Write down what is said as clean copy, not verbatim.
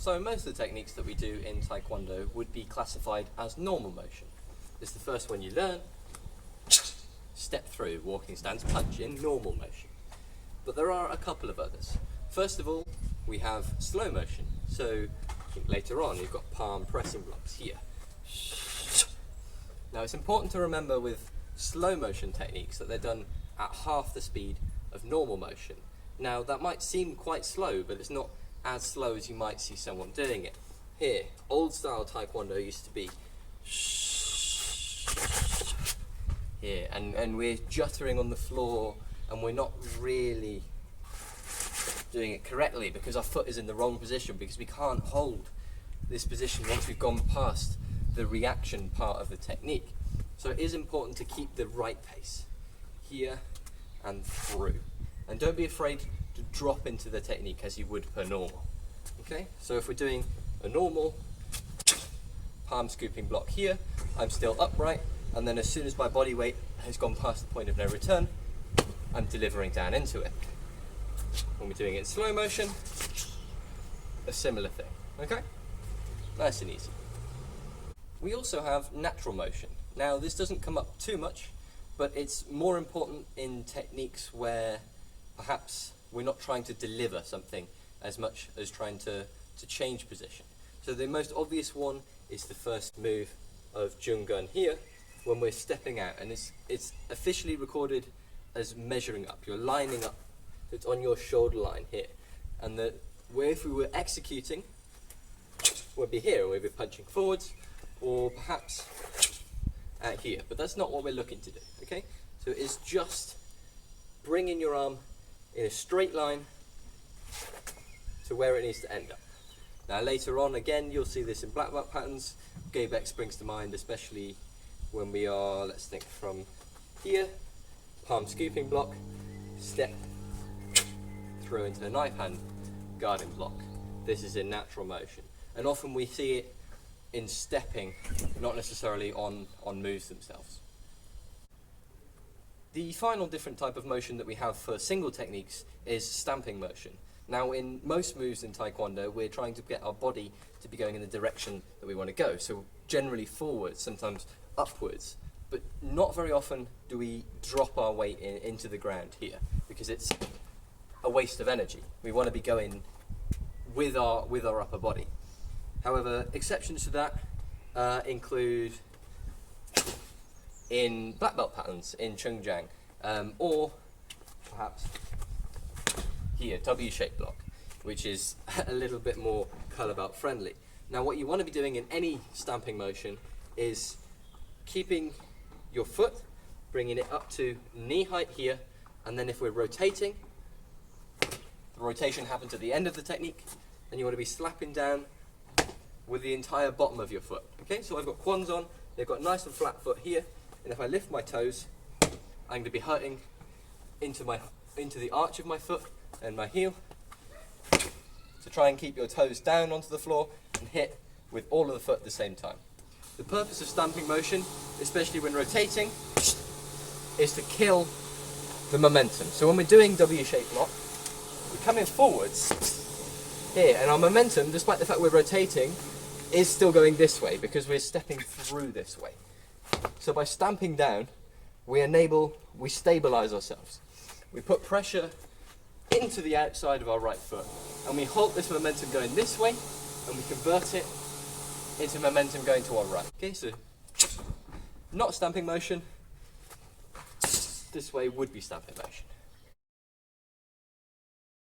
So most of the techniques that we do in Taekwondo would be classified as normal motion. It's the first one you learn, step through, walking stance, punch in normal motion. But there are a couple of others. First of all, we have slow motion. So I think later on you've got palm pressing blocks here. Now it's important to remember with slow motion techniques that they're done at half the speed of normal motion. Now that might seem quite slow, but it's not as slow as you might see someone doing it. Here, old style Taekwondo used to be here, and we're juttering on the floor, and we're not really doing it correctly because our foot is in the wrong position, because we can't hold this position once we've gone past the reaction part of the technique. So it is important to keep the right pace here and through, and don't be afraid to drop into the technique as you would per normal. Okay, so if we're doing a normal palm scooping block here, I'm still upright, and then as soon as my body weight has gone past the point of no return, I'm delivering down into it. When we're doing it in slow motion, a similar thing. Okay, nice and easy. We also have natural motion. Now this doesn't come up too much, but it's more important in techniques where perhaps we're not trying to deliver something as much as trying to change position. So the most obvious one is the first move of Jungun here, when we're stepping out, and it's officially recorded as measuring up. You're lining up, it's on your shoulder line here, and where if we were executing, we'd be here, and we'd be punching forwards, or perhaps out here, but that's not what we're looking to do. Okay, so it's just bringing your arm in a straight line to where it needs to end up. Now later on, again, you'll see this in black belt patterns. Gaebaek springs to mind, especially when we are, let's think from here, palm scooping block, step through into the knife hand guarding block. This is in natural motion, and often we see it in stepping, not necessarily on moves themselves. The final different type of motion that we have for single techniques is stamping motion. Now in most moves in Taekwondo, we're trying to get our body to be going in the direction that we want to go. So generally forwards, sometimes upwards, but not very often do we drop our weight into the ground here, because it's a waste of energy. We want to be going with our upper body. However, exceptions to that include in black belt patterns, in Chungjiang, or perhaps here, W-shaped block, which is a little bit more colour belt friendly. Now what you want to be doing in any stamping motion is keeping your foot, bringing it up to knee height here, and then if we're rotating, the rotation happens at the end of the technique, and you want to be slapping down with the entire bottom of your foot. Okay, so I've got quans on, they've got a nice and flat foot here, and if I lift my toes, I'm going to be hurting into the arch of my foot and my heel. So try and keep your toes down onto the floor and hit with all of the foot at the same time. The purpose of stamping motion, especially when rotating, is to kill the momentum. So when we're doing W-shaped block, we're coming forwards here, and our momentum, despite the fact we're rotating, is still going this way because we're stepping through this way. So by stamping down, we stabilize ourselves. We put pressure into the outside of our right foot, and we halt this momentum going this way, and we convert it into momentum going to our right. Okay, so not stamping motion, this way would be stamping motion.